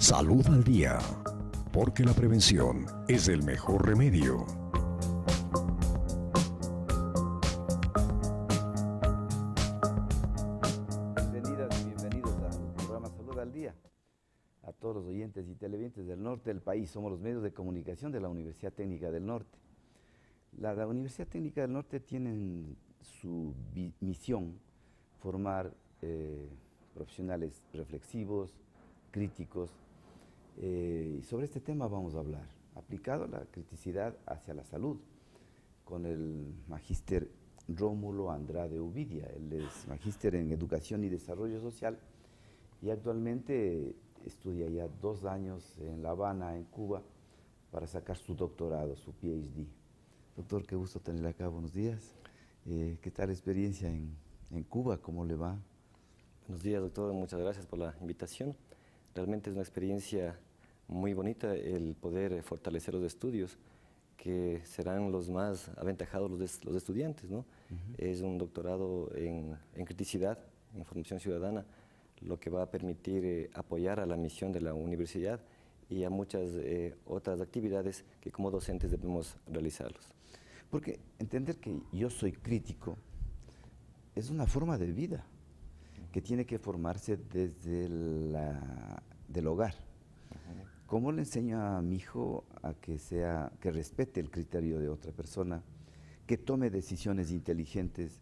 Salud al día, porque la prevención es el mejor remedio. Bienvenidas y bienvenidos al programa Salud al Día. A todos los oyentes y televidentes del norte del país, somos los medios de comunicación de la Universidad Técnica del Norte. La Universidad Técnica del Norte tiene en su misión formar profesionales reflexivos, críticos, y sobre este tema vamos a hablar, aplicado la criticidad hacia la salud, con el magíster Rómulo Andrade Uvidia. Él es magíster en Educación y Desarrollo Social y actualmente estudia ya 2 años en La Habana, en Cuba, para sacar su doctorado, su PhD. Doctor, qué gusto tenerle acá, buenos días. ¿Qué tal la experiencia en Cuba? ¿Cómo le va? Buenos días, doctor, muchas gracias por la invitación. Realmente es una experiencia muy bonita el poder fortalecer los estudios, que serán los más aventajados los estudiantes, ¿no? Es un doctorado en criticidad, en formación ciudadana, lo que va a permitir apoyar a la misión de la universidad y a muchas otras actividades que como docentes debemos realizarlos. Porque entender que yo soy crítico es una forma de vida que tiene que formarse desde del hogar. ¿Cómo le enseño a mi hijo a que respete el criterio de otra persona, que tome decisiones inteligentes,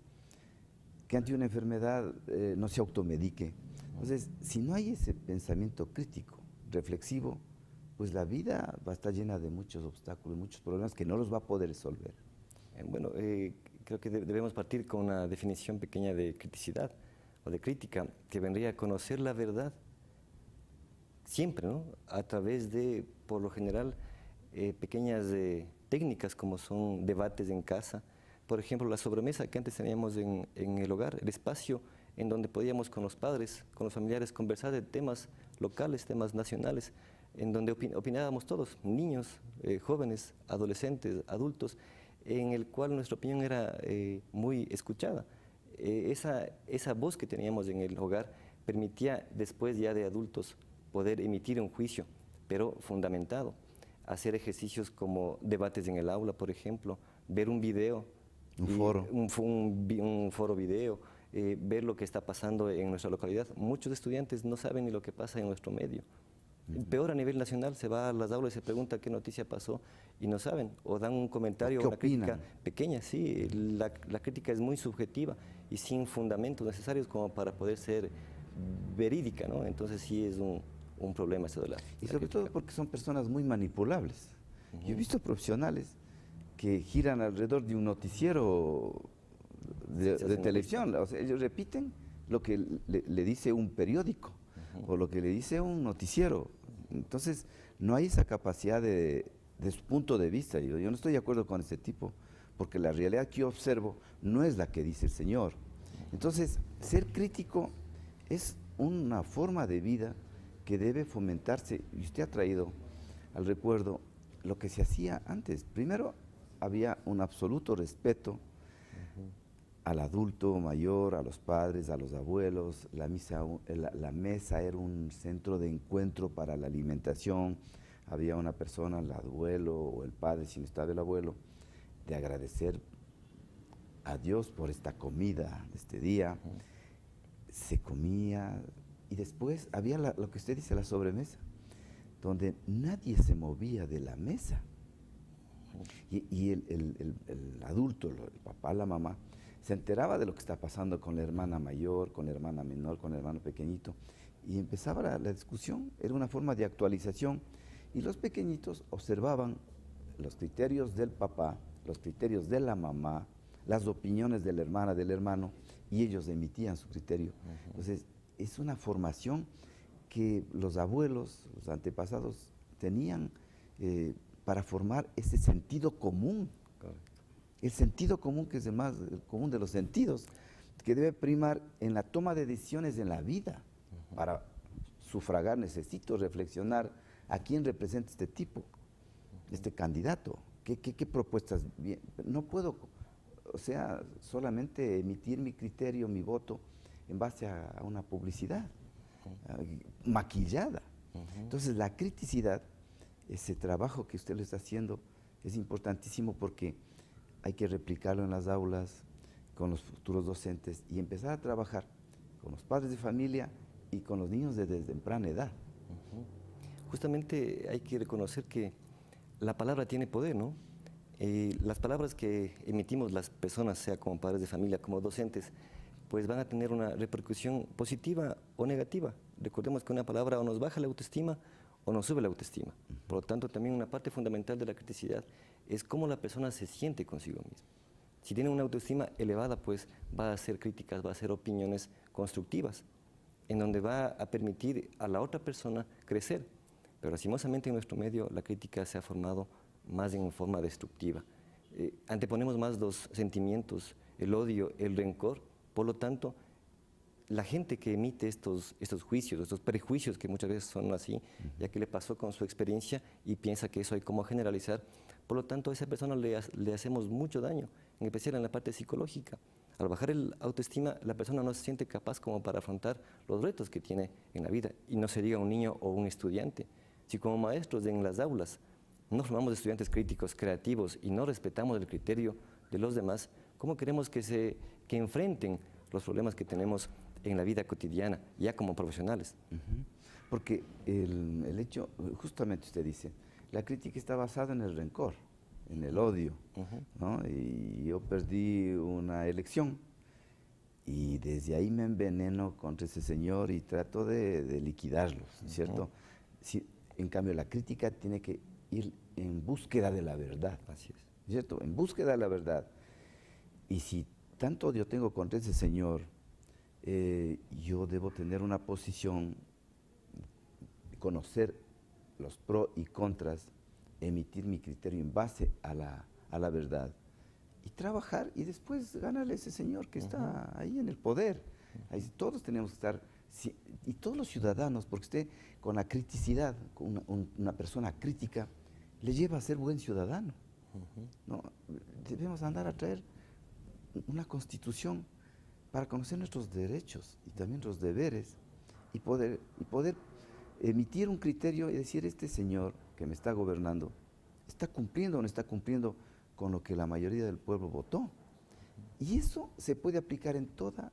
que ante una enfermedad no se automedique? Entonces, si no hay ese pensamiento crítico, reflexivo, pues la vida va a estar llena de muchos obstáculos, muchos problemas que no los va a poder resolver. Bueno, creo que debemos partir con una definición pequeña de criticidad o de crítica, que vendría a conocer la verdad siempre, ¿no? A través de, por lo general, pequeñas técnicas como son debates en casa. Por ejemplo, la sobremesa que antes teníamos en el hogar, el espacio en donde podíamos con los padres, con los familiares, conversar de temas locales, temas nacionales, en donde opinábamos todos, niños, jóvenes, adolescentes, adultos, en el cual nuestra opinión era muy escuchada. Esa voz que teníamos en el hogar permitía después ya de adultos poder emitir un juicio, pero fundamentado. Hacer ejercicios como debates en el aula, por ejemplo, ver un video, un foro video, ver lo que está pasando en nuestra localidad. Muchos estudiantes no saben ni lo que pasa en nuestro medio. Peor a nivel nacional, se va a las aulas y se pregunta qué noticia pasó y no saben, o dan un comentario o una crítica pequeña. Sí, la crítica es muy subjetiva y sin fundamentos necesarios como para poder ser verídica, ¿no? Entonces sí es un problema eso de la Y sobre todo porque son personas muy manipulables. Yo he visto profesionales que giran alrededor de un noticiero de televisión. O sea, ellos repiten lo que le dice un periódico o lo que le dice un noticiero. Entonces, no hay esa capacidad de su punto de vista. Yo no estoy de acuerdo con este tipo, porque la realidad que yo observo no es la que dice el señor. Entonces, ser crítico es una forma de vida que debe fomentarse, y usted ha traído al recuerdo lo que se hacía antes. Primero, había un absoluto respeto al adulto mayor, a los padres, a los abuelos. La mesa era un centro de encuentro para la alimentación. Había una persona, el abuelo o el padre, si no estaba el abuelo, de agradecer a Dios por esta comida de este día. Se comía y después había lo que usted dice, la sobremesa, donde nadie se movía de la mesa. Y el adulto, el papá, la mamá, se enteraba de lo que está pasando con la hermana mayor, con la hermana menor, con el hermano pequeñito, y empezaba la discusión. Era una forma de actualización, y los pequeñitos observaban los criterios del papá, los criterios de la mamá, las opiniones de la hermana, del hermano, y ellos emitían su criterio. Entonces, es una formación que los abuelos, los antepasados, tenían para formar ese sentido común. El sentido común, que es el más común de los sentidos, que debe primar en la toma de decisiones en la vida. Para sufragar necesito reflexionar a quién representa este tipo, este candidato, qué propuestas. No puedo, o sea, solamente emitir mi criterio, mi voto, en base a una publicidad maquillada. Entonces, la criticidad, ese trabajo que usted lo está haciendo, es importantísimo porque hay que replicarlo en las aulas, con los futuros docentes y empezar a trabajar con los padres de familia y con los niños desde temprana edad. Justamente hay que reconocer que la palabra tiene poder, ¿no? Las palabras que emitimos las personas, sea como padres de familia, como docentes, pues van a tener una repercusión positiva o negativa. Recordemos que una palabra o nos baja la autoestima o nos sube la autoestima. Por lo tanto, también una parte fundamental de la criticidad es cómo la persona se siente consigo misma. Si tiene una autoestima elevada, pues va a hacer críticas, va a hacer opiniones constructivas, en donde va a permitir a la otra persona crecer. Pero lastimosamente en nuestro medio la crítica se ha formado más en forma destructiva. Anteponemos más los sentimientos, el odio, el rencor. Por lo tanto, la gente que emite estos juicios, estos prejuicios que muchas veces son así, ya que le pasó con su experiencia y piensa que eso hay como generalizar, por lo tanto a esa persona le hacemos mucho daño, en especial en la parte psicológica. Al bajar el autoestima, la persona no se siente capaz como para afrontar los retos que tiene en la vida, y no se diga un niño o un estudiante. Si como maestros en las aulas no formamos estudiantes críticos, creativos y no respetamos el criterio de los demás, ¿cómo queremos que enfrenten los problemas que tenemos en la vida cotidiana, ya como profesionales? Porque el hecho, justamente usted dice, la crítica está basada en el rencor, en el odio, ¿no? Y yo perdí una elección y desde ahí me enveneno contra ese señor y trato de liquidarlo, ¿cierto? En cambio, la crítica tiene que ir en búsqueda de la verdad. Así es. ¿Cierto? En búsqueda de la verdad. Y si tanto odio tengo contra ese señor, yo debo tener una posición, conocer los pros y contras, emitir mi criterio en base a la verdad y trabajar y después ganarle a ese señor que está ahí en el poder. Ahí todos tenemos que estar, y todos los ciudadanos, porque usted con la criticidad, con una persona crítica, le lleva a ser buen ciudadano. ¿No? Debemos andar a traer una constitución para conocer nuestros derechos y también los deberes y poder emitir un criterio y decir, este señor que me está gobernando, ¿está cumpliendo o no está cumpliendo con lo que la mayoría del pueblo votó? Y eso se puede aplicar en toda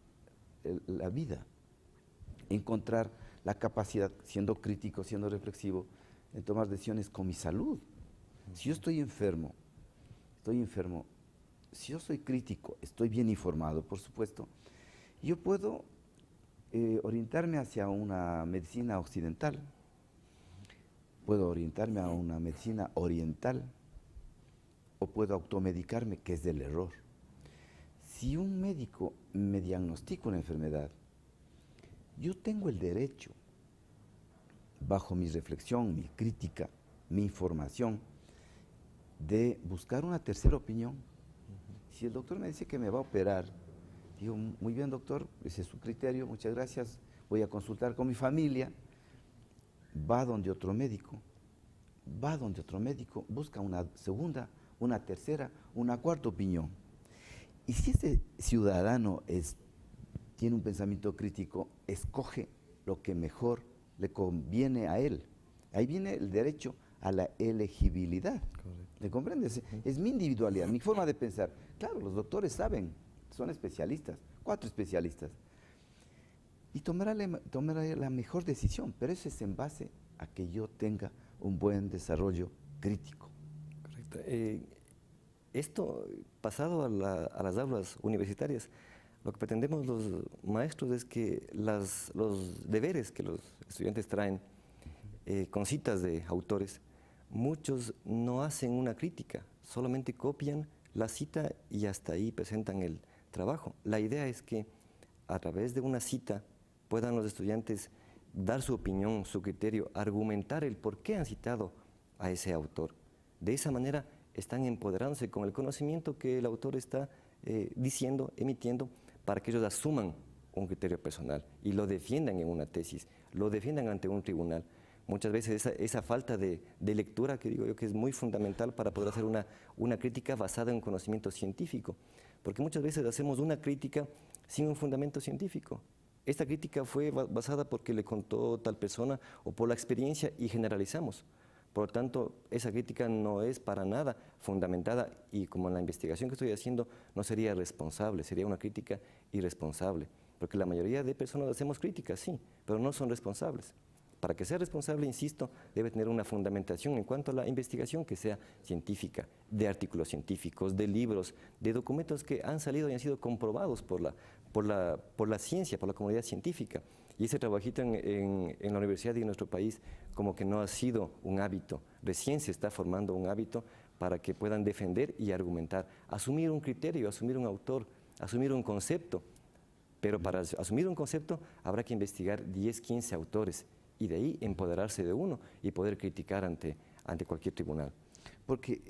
la vida. Encontrar la capacidad, siendo crítico, siendo reflexivo, en tomar decisiones con mi salud. Si yo estoy enfermo, si yo soy crítico, estoy bien informado, por supuesto, yo puedo orientarme hacia una medicina occidental, puedo orientarme a una medicina oriental, o puedo automedicarme, que es del error. Si un médico me diagnostica una enfermedad, yo tengo el derecho, bajo mi reflexión, mi crítica, mi información, de buscar una tercera opinión. Si el doctor me dice que me va a operar, digo, muy bien doctor, ese es su criterio, muchas gracias, voy a consultar con mi familia, va donde otro médico, busca una segunda, una tercera, una cuarta opinión. Y si ese ciudadano tiene un pensamiento crítico, escoge lo que mejor le conviene a él. Ahí viene el derecho a la elegibilidad. Correcto. ¿Le comprendes? Es mi individualidad, mi forma de pensar. Claro, los doctores saben, son especialistas, 4 especialistas. Y tomará la mejor decisión, pero eso es en base a que yo tenga un buen desarrollo crítico. Correcto. Esto, pasado a las aulas universitarias, lo que pretendemos los maestros es que los deberes que los estudiantes traen con citas de autores, muchos no hacen una crítica, solamente copian la cita y hasta ahí presentan el trabajo. La idea es que a través de una cita puedan los estudiantes dar su opinión, su criterio, argumentar el por qué han citado a ese autor. De esa manera están empoderándose con el conocimiento que el autor está diciendo, emitiendo, para que ellos asuman un criterio personal y lo defiendan en una tesis, lo defiendan ante un tribunal. Muchas veces esa falta de lectura, que digo yo que es muy fundamental para poder hacer una crítica basada en conocimiento científico, porque muchas veces hacemos una crítica sin un fundamento científico. esta crítica fue basada porque le contó tal persona o por la experiencia y generalizamos. Por lo tanto, esa crítica no es para nada fundamentada y como en la investigación que estoy haciendo no sería responsable, sería una crítica irresponsable. Porque la mayoría de personas hacemos críticas, sí, pero no son responsables. Para que sea responsable, insisto, debe tener una fundamentación en cuanto a la investigación que sea científica, de artículos científicos, de libros, de documentos que han salido y han sido comprobados por la ciencia, por la comunidad científica. Y ese trabajito en la universidad y en nuestro país como que no ha sido un hábito. Recién se está formando un hábito para que puedan defender y argumentar, asumir un criterio, asumir un autor, asumir un concepto. Pero para asumir un concepto habrá que investigar 10, 15 autores y de ahí empoderarse de uno y poder criticar ante cualquier tribunal. Porque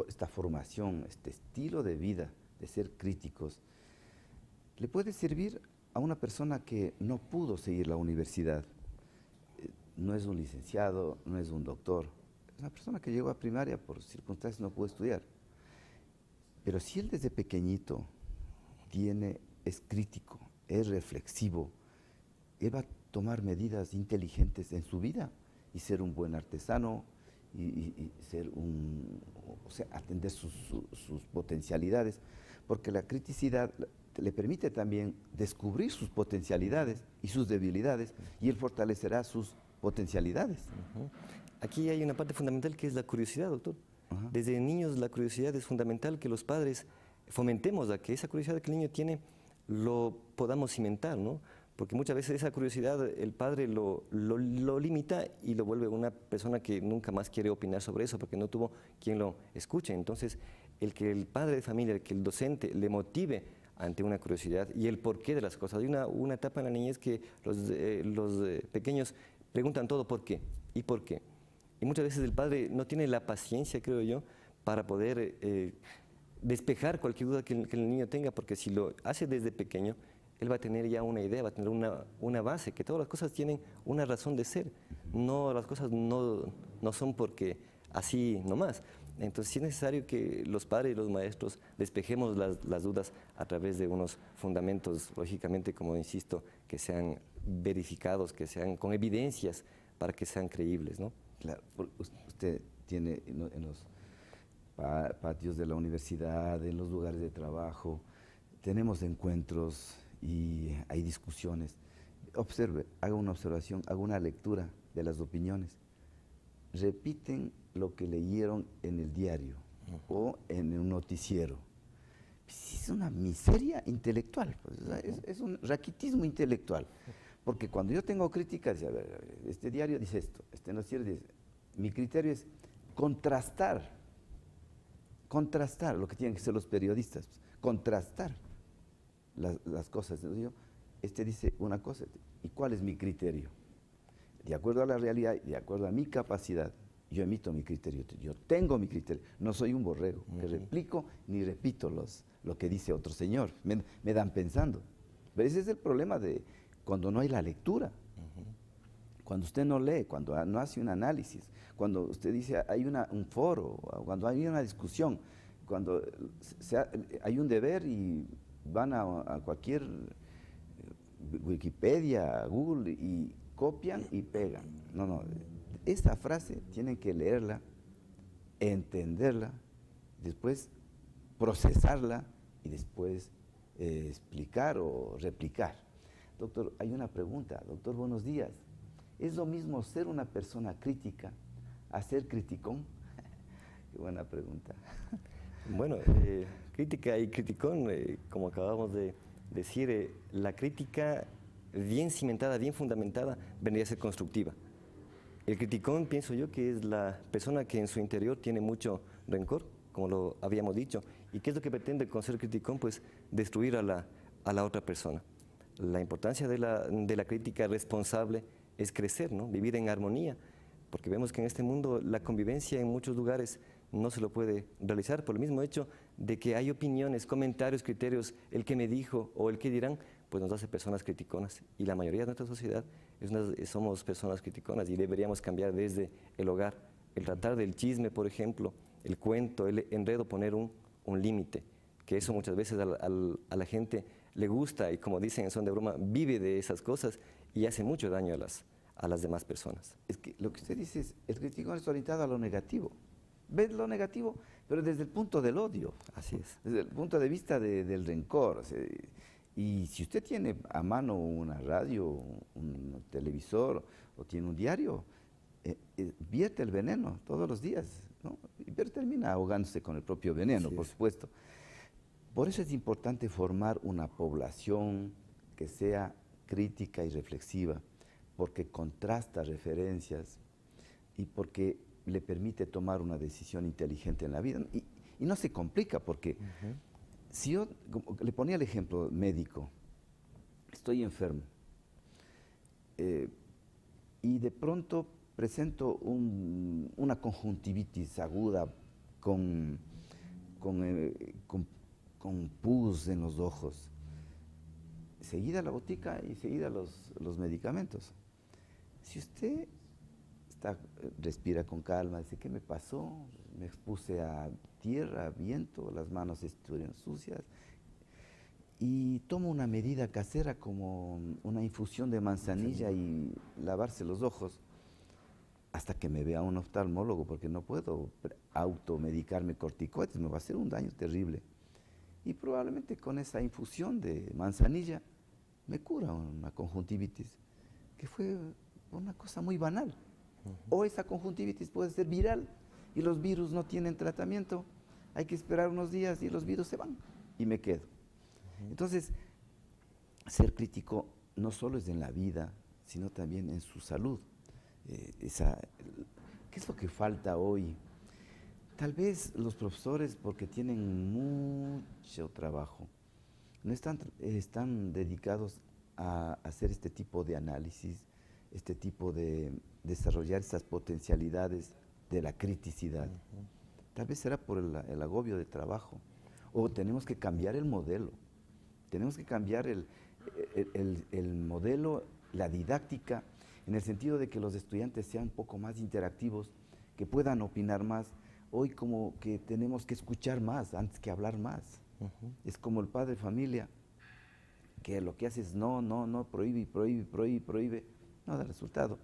esta formación, este estilo de vida de ser críticos, le puede servir a una persona que no pudo seguir la universidad. No es un licenciado, no es un doctor, es una persona que llegó a primaria por circunstancias no pudo estudiar. Pero si él desde pequeñito es crítico, es reflexivo, él va a tomar medidas inteligentes en su vida y ser un buen artesano y ser o sea, atender sus potencialidades, porque la criticidad le permite también descubrir sus potencialidades y sus debilidades y él fortalecerá sus potencialidades. Aquí hay una parte fundamental que es la curiosidad, doctor. Desde niños la curiosidad es fundamental, que los padres fomentemos a que esa curiosidad que el niño tiene lo podamos cimentar, ¿no? Porque muchas veces esa curiosidad el padre lo limita y lo vuelve una persona que nunca más quiere opinar sobre eso porque no tuvo quien lo escuche. Entonces, el que el padre de familia, el que el docente le motive ante una curiosidad y el porqué de las cosas. Hay una etapa en la niñez que los pequeños preguntan todo por qué y por qué. Y muchas veces el padre no tiene la paciencia, creo yo, para poder despejar cualquier duda que el niño tenga, porque si lo hace desde pequeño, él va a tener ya una idea, va a tener una base, que todas las cosas tienen una razón de ser. No, las cosas no son porque así nomás. Entonces sí es necesario que los padres y los maestros despejemos las dudas a través de unos fundamentos, lógicamente, como insisto, que sean verificados, que sean con evidencias para que sean creíbles, ¿no? Claro, usted tiene en los patios de la universidad, en los lugares de trabajo, tenemos encuentros y hay discusiones. Observe, haga una observación, haga una lectura de las opiniones. Repiten lo que leyeron en el diario o en un noticiero. Es una miseria intelectual, pues, es un raquitismo intelectual. Porque cuando yo tengo críticas, a ver, este diario dice esto, este noticiero dice, mi criterio es contrastar lo que tienen que ser los periodistas, contrastar las cosas. Entonces este dice una cosa, ¿y cuál es mi criterio? De acuerdo a la realidad, de acuerdo a mi capacidad, yo emito mi criterio, yo tengo mi criterio, no soy un borrego que replico ni repito lo que dice otro señor, me dan pensando. Pero ese es el problema de cuando no hay la lectura, cuando usted no lee, cuando no hace un análisis, cuando usted dice hay un foro, cuando hay una discusión, cuando hay un deber y van a cualquier Wikipedia, Google y copian y pegan. No, esta frase tienen que leerla, entenderla, después procesarla y después explicar o replicar. Doctor, hay una pregunta. Doctor, buenos días. ¿Es lo mismo ser una persona crítica a ser criticón? Qué buena pregunta. Bueno, crítica y criticón, como acabamos de decir, la crítica bien cimentada, bien fundamentada, vendría a ser constructiva. El criticón, pienso yo, que es la persona que en su interior tiene mucho rencor, como lo habíamos dicho. ¿Y qué es lo que pretende con ser criticón? Pues destruir a la otra persona. La importancia de la crítica responsable es crecer, ¿no? Vivir en armonía, porque vemos que en este mundo la convivencia en muchos lugares no se lo puede realizar por el mismo hecho de que hay opiniones, comentarios, criterios, el que me dijo o el que dirán, pues nos hace personas criticonas. Y la mayoría de nuestra sociedad somos personas criticonas y deberíamos cambiar desde el hogar. El tratar del chisme, por ejemplo, el cuento, el enredo, poner un límite, que eso muchas veces a la gente le gusta y, como dicen en son de broma, vive de esas cosas y hace mucho daño a las demás personas. Es que lo que usted dice es, el criticón es orientado a lo negativo. Ves lo negativo, pero desde el punto del odio. Así es. Desde el punto de vista del rencor. O sea, y si usted tiene a mano una radio, un televisor o tiene un diario, vierte el veneno todos los días, ¿no? Pero termina ahogándose con el propio veneno, por supuesto. Por eso es importante formar una población que sea crítica y reflexiva, porque contrasta referencias y porque le permite tomar una decisión inteligente en la vida. Y no se complica, porque si yo le ponía el ejemplo médico, estoy enfermo y de pronto presento una conjuntivitis aguda con pus en los ojos, seguida la botica y seguida los medicamentos. Si usted respira con calma, dice, ¿qué me pasó? Me expuse a tierra, viento, las manos estuvieron sucias, y tomo una medida casera como una infusión de manzanilla y lavarse los ojos, hasta que me vea un oftalmólogo, porque no puedo automedicarme corticoides, me va a hacer un daño terrible. Y probablemente con esa infusión de manzanilla me cura una conjuntivitis, que fue una cosa muy banal. O esa conjuntivitis puede ser viral y los virus no tienen tratamiento, hay que esperar unos días y los virus se van y me quedo. Entonces, ser crítico no solo es en la vida, sino también en su salud. ¿Qué es lo que falta hoy? Tal vez los profesores, porque tienen mucho trabajo, no están dedicados a hacer este tipo de análisis, este tipo de desarrollar esas potencialidades de la criticidad. Tal vez será por el agobio de trabajo, o tenemos que cambiar el modelo, tenemos que cambiar el modelo, la didáctica, en el sentido de que los estudiantes sean un poco más interactivos, que puedan opinar más. Hoy como que tenemos que escuchar más antes que hablar más. Es como el padre de familia, que lo que hace es no, prohíbe, no da resultado.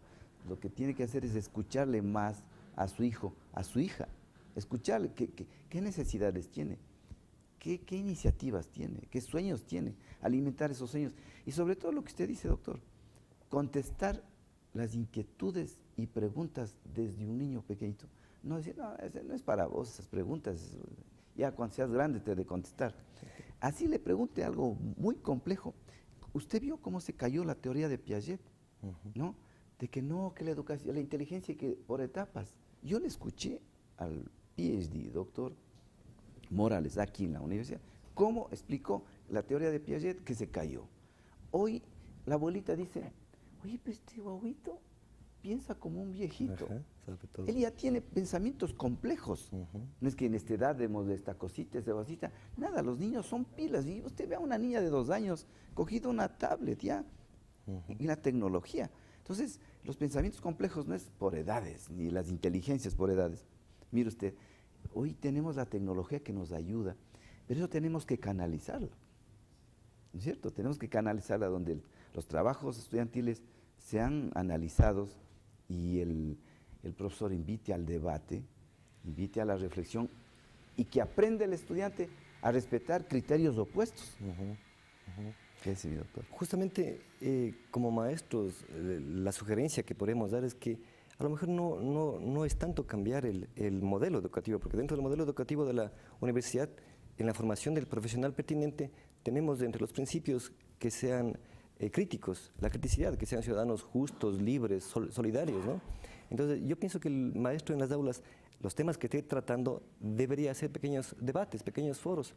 Lo que tiene que hacer es escucharle más a su hijo, a su hija, escucharle qué necesidades tiene, qué iniciativas tiene, qué sueños tiene, alimentar esos sueños. Y sobre todo lo que usted dice, doctor, contestar las inquietudes y preguntas desde un niño pequeñito. No decir, no, no es para vos esas preguntas, ya cuando seas grande te he de contestar. Así le pregunte algo muy complejo. Usted vio cómo se cayó la teoría de Piaget, ¿no? De que no, que la educación, la inteligencia que por etapas. Yo le escuché al PhD, doctor Morales, aquí en la universidad, cómo explicó la teoría de Piaget que se cayó. Hoy la abuelita dice, oye, pero este guaguito piensa como un viejito. Él ya tiene pensamientos complejos. No es que en esta edad demos de esta cosita, esta cosita. Nada, los niños son pilas. Y usted ve a una niña de 2 años cogido una tablet ya, y la tecnología. Entonces, los pensamientos complejos no es por edades, ni las inteligencias por edades. Mire usted, hoy tenemos la tecnología que nos ayuda, pero eso tenemos que canalizarlo. ¿No es cierto? Tenemos que canalizarla donde los trabajos estudiantiles sean analizados y el profesor invite al debate, invite a la reflexión y que aprenda el estudiante a respetar criterios opuestos. ¿Qué dice mi doctor? Justamente como maestros, la sugerencia que podemos dar es que a lo mejor no es tanto cambiar el modelo educativo, porque dentro del modelo educativo de la universidad, en la formación del profesional pertinente, tenemos entre los principios que sean críticos, la criticidad, que sean ciudadanos justos, libres, solidarios, ¿no? Entonces, yo pienso que el maestro en las aulas, los temas que esté tratando, debería hacer pequeños debates, pequeños foros.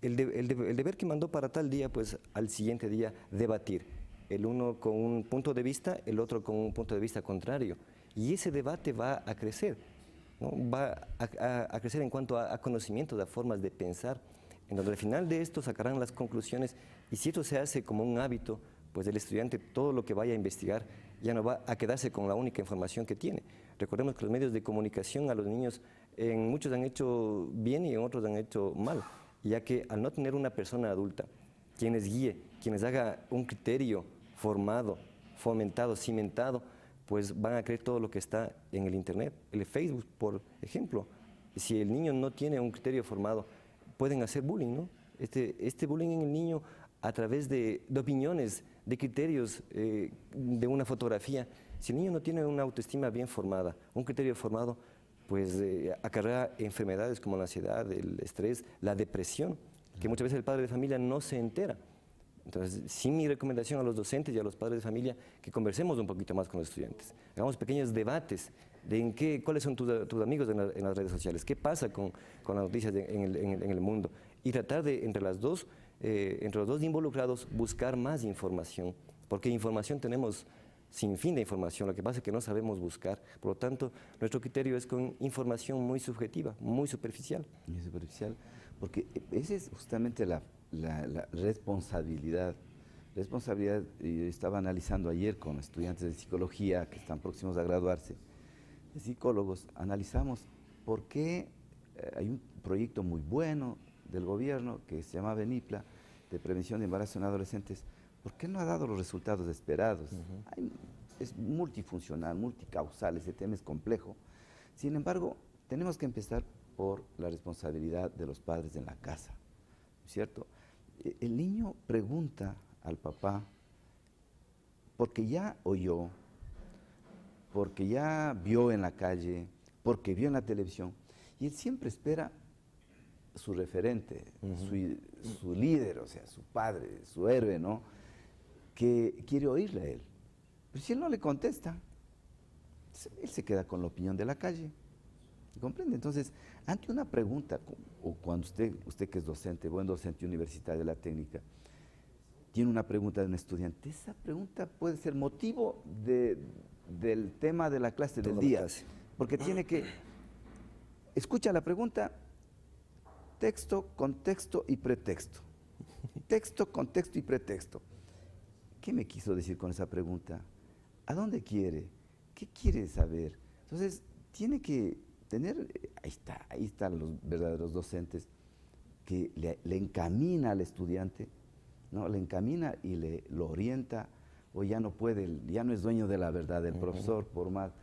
El deber que mandó para tal día, pues al siguiente día debatir. El uno con un punto de vista, el otro con un punto de vista contrario. Y ese debate va a crecer, ¿no? Va a crecer en cuanto a conocimientos, a formas de pensar, en donde al final de esto sacarán las conclusiones, y si esto se hace como un hábito, pues el estudiante todo lo que vaya a investigar ya no va a quedarse con la única información que tiene. Recordemos que los medios de comunicación a los niños en muchos han hecho bien y en otros han hecho mal, ya que al no tener una persona adulta quien les guíe, quien les haga un criterio formado, fomentado, cimentado, pues van a creer todo lo que está en el Internet. El Facebook, por ejemplo, si el niño no tiene un criterio formado, pueden hacer bullying, ¿no? Este bullying en el niño a través de opiniones, de criterios, de una fotografía. Si el niño no tiene una autoestima bien formada, un criterio formado, pues acarrea enfermedades como la ansiedad, el estrés, la depresión, que muchas veces el padre de familia no se entera. Entonces, sí, mi recomendación a los docentes y a los padres de familia, que conversemos un poquito más con los estudiantes. Hagamos pequeños debates de cuáles son tus amigos en las redes sociales, qué pasa con las noticias en el mundo. Y tratar de, entre los dos involucrados, buscar más información. Porque información tenemos sin fin de información, lo que pasa es que no sabemos buscar. Por lo tanto, nuestro criterio es con información muy subjetiva, muy superficial. Muy superficial, porque esa es justamente la responsabilidad. Responsabilidad, yo estaba analizando ayer con estudiantes de psicología que están próximos a graduarse, de psicólogos, analizamos por qué hay un proyecto muy bueno del gobierno que se llama BENIPLA, de prevención de embarazo en adolescentes. ¿Por qué no ha dado los resultados esperados? Es multifuncional, multicausal, ese tema es complejo. Sin embargo, tenemos que empezar por la responsabilidad de los padres en la casa, ¿cierto? El niño pregunta al papá porque ya oyó, porque ya vio en la calle, porque vio en la televisión, y él siempre espera su referente, su líder, o sea, su padre, su héroe, ¿no?, que quiere oírle a él. Pero si él no le contesta, él se queda con la opinión de la calle. ¿Comprende? Entonces, ante una pregunta, o cuando usted que es docente, buen docente universitario de la técnica, tiene una pregunta de un estudiante, esa pregunta puede ser motivo del tema de la clase del día. Porque tiene que, escucha la pregunta, texto, contexto y pretexto. Texto, contexto y pretexto. ¿Qué me quiso decir con esa pregunta? ¿A dónde quiere? ¿Qué quiere saber? Entonces, tiene que tener, ahí están los verdaderos docentes, que le encamina al estudiante, ¿no? Le encamina y lo orienta, o ya no puede, ya no es dueño de la verdad, el profesor, por más,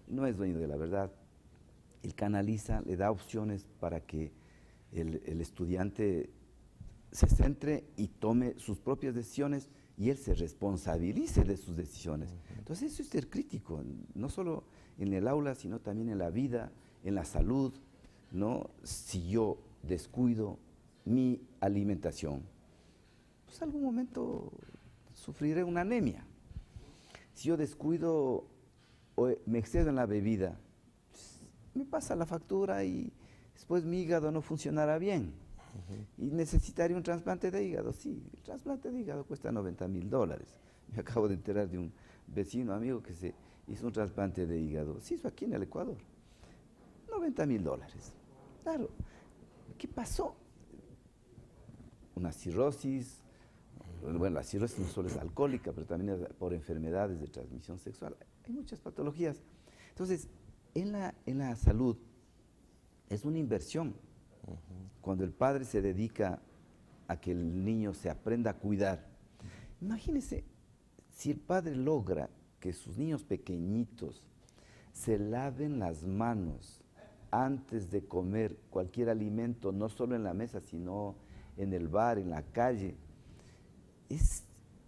no es dueño de la verdad. Él canaliza, le da opciones para que el estudiante se centre y tome sus propias decisiones, y él se responsabilice de sus decisiones. Entonces eso es ser crítico, no solo en el aula, sino también en la vida, en la salud, ¿no? Si yo descuido mi alimentación, pues algún momento sufriré una anemia. Si yo descuido o me excedo en la bebida, pues me pasa la factura y después mi hígado no funcionará bien. Y necesitaría un trasplante de hígado. Sí, el trasplante de hígado cuesta $90.000. Me acabo de enterar de un vecino, amigo, que se hizo un trasplante de hígado. Se hizo aquí en el Ecuador. $90.000. Claro. ¿Qué pasó? Una cirrosis. Bueno, la cirrosis no solo es alcohólica, pero también es por enfermedades de transmisión sexual. Hay muchas patologías. Entonces, en la salud es una inversión. Cuando el padre se dedica a que el niño se aprenda a cuidar, imagínese si el padre logra que sus niños pequeñitos se laven las manos antes de comer cualquier alimento, no solo en la mesa, sino en el bar, en la calle,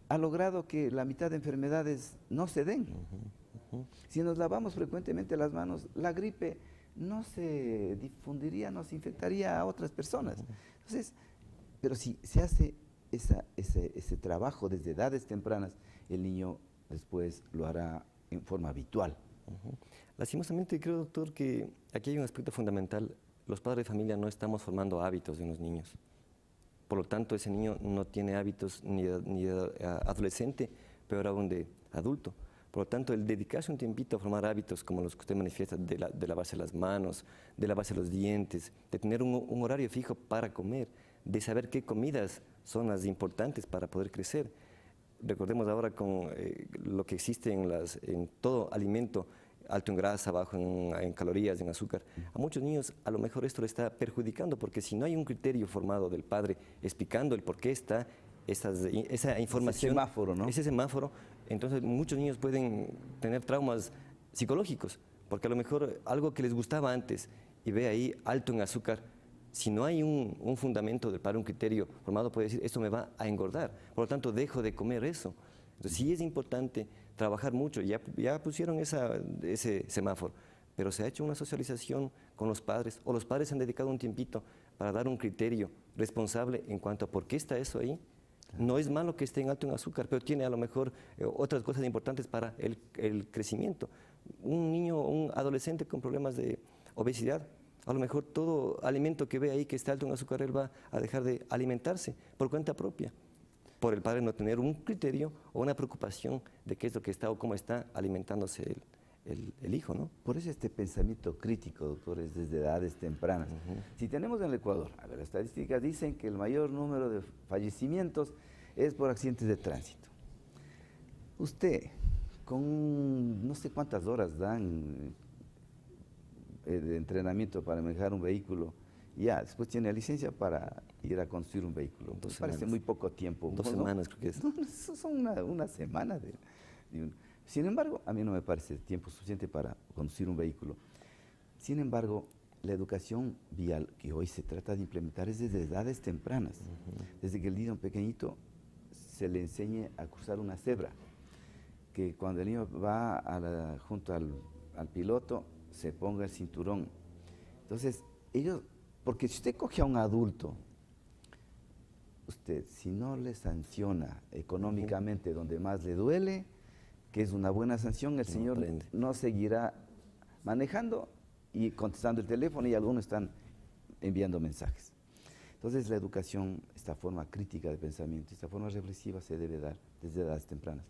ha logrado que la mitad de enfermedades no se den. Si nos lavamos frecuentemente las manos, la gripe no se difundiría, no se infectaría a otras personas. Entonces, pero si se hace ese trabajo desde edades tempranas, el niño después lo hará en forma habitual. Lastimosamente creo, doctor, que aquí hay un aspecto fundamental. Los padres de familia no estamos formando hábitos en los niños. Por lo tanto, ese niño no tiene hábitos ni de adolescente, peor aún de adulto. Por lo tanto, el dedicarse un tiempito a formar hábitos como los que usted manifiesta, de lavarse las manos, de lavarse los dientes, de tener un horario fijo para comer, de saber qué comidas son las importantes para poder crecer. Recordemos ahora con lo que existe en todo alimento, alto en grasa, bajo en calorías, en azúcar. A muchos niños a lo mejor esto le está perjudicando, porque si no hay un criterio formado del padre explicando el por qué está esa información. Ese semáforo, ¿no? Ese semáforo. Entonces muchos niños pueden tener traumas psicológicos, porque a lo mejor algo que les gustaba antes y ve ahí alto en azúcar, si no hay un fundamento para un criterio formado, puede decir, esto me va a engordar, por lo tanto dejo de comer eso. Entonces sí es importante trabajar mucho, ya pusieron ese semáforo, pero se ha hecho una socialización con los padres, o los padres han dedicado un tiempito para dar un criterio responsable en cuanto a por qué está eso ahí. No es malo que esté en alto en azúcar, pero tiene a lo mejor otras cosas importantes para el crecimiento. Un niño o un adolescente con problemas de obesidad, a lo mejor todo alimento que ve ahí que está alto en azúcar, él va a dejar de alimentarse por cuenta propia, por el padre no tener un criterio o una preocupación de qué es lo que está o cómo está alimentándose el hijo, ¿no? Por eso este pensamiento crítico, doctores, desde edades tempranas. Si tenemos en el Ecuador, a ver, las estadísticas dicen que el mayor número de fallecimientos es por accidentes de tránsito. Usted, con no sé cuántas horas dan de entrenamiento para manejar un vehículo, ya, después tiene licencia para ir a conducir un vehículo. Entonces parece muy poco tiempo. 2 semanas creo que es. No, eso son una semana. Sin embargo, a mí no me parece tiempo suficiente para conducir un vehículo. Sin embargo, la educación vial que hoy se trata de implementar es desde edades tempranas. Desde que el niño pequeñito se le enseñe a cruzar una cebra. Que cuando el niño va junto al piloto, se ponga el cinturón. Entonces, porque si usted coge a un adulto, usted, si no le sanciona económicamente donde más le duele, que es una buena sanción, el señor no seguirá manejando y contestando el teléfono, y algunos están enviando mensajes. Entonces, la educación, esta forma crítica de pensamiento, esta forma reflexiva se debe dar desde edades tempranas.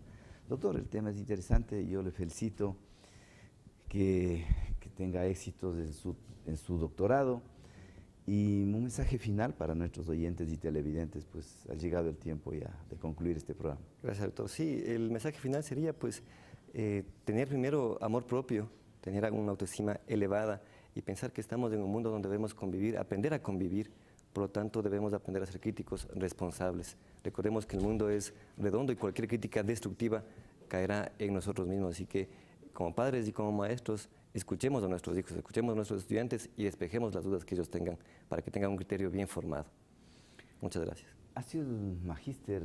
Doctor, el tema es interesante, yo le felicito que tenga éxitos en su doctorado. Y un mensaje final para nuestros oyentes y televidentes, pues ha llegado el tiempo ya de concluir este programa. Gracias, doctor. Sí, el mensaje final sería pues tener primero amor propio, tener una autoestima elevada y pensar que estamos en un mundo donde debemos convivir, aprender a convivir, por lo tanto debemos aprender a ser críticos responsables. Recordemos que el mundo es redondo y cualquier crítica destructiva caerá en nosotros mismos, así que como padres y como maestros, escuchemos a nuestros hijos, escuchemos a nuestros estudiantes y despejemos las dudas que ellos tengan para que tengan un criterio bien formado. Muchas gracias. Ha sido el magíster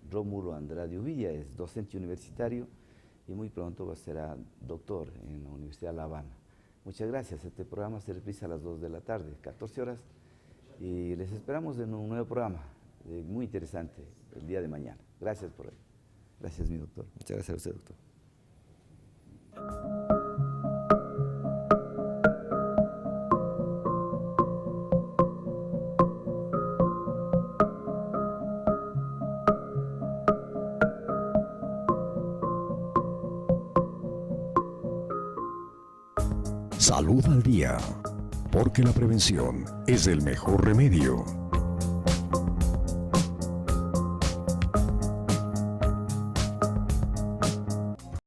Rómulo Andrade Uvilla, es docente universitario y muy pronto será doctor en la Universidad de La Habana. Muchas gracias. Este programa se reprisa a las 2 de la tarde, 14 horas, y les esperamos en un nuevo programa muy interesante el día de mañana. Gracias por hoy. Gracias, mi doctor. Muchas gracias a usted, doctor. Salud al día, porque la prevención es el mejor remedio.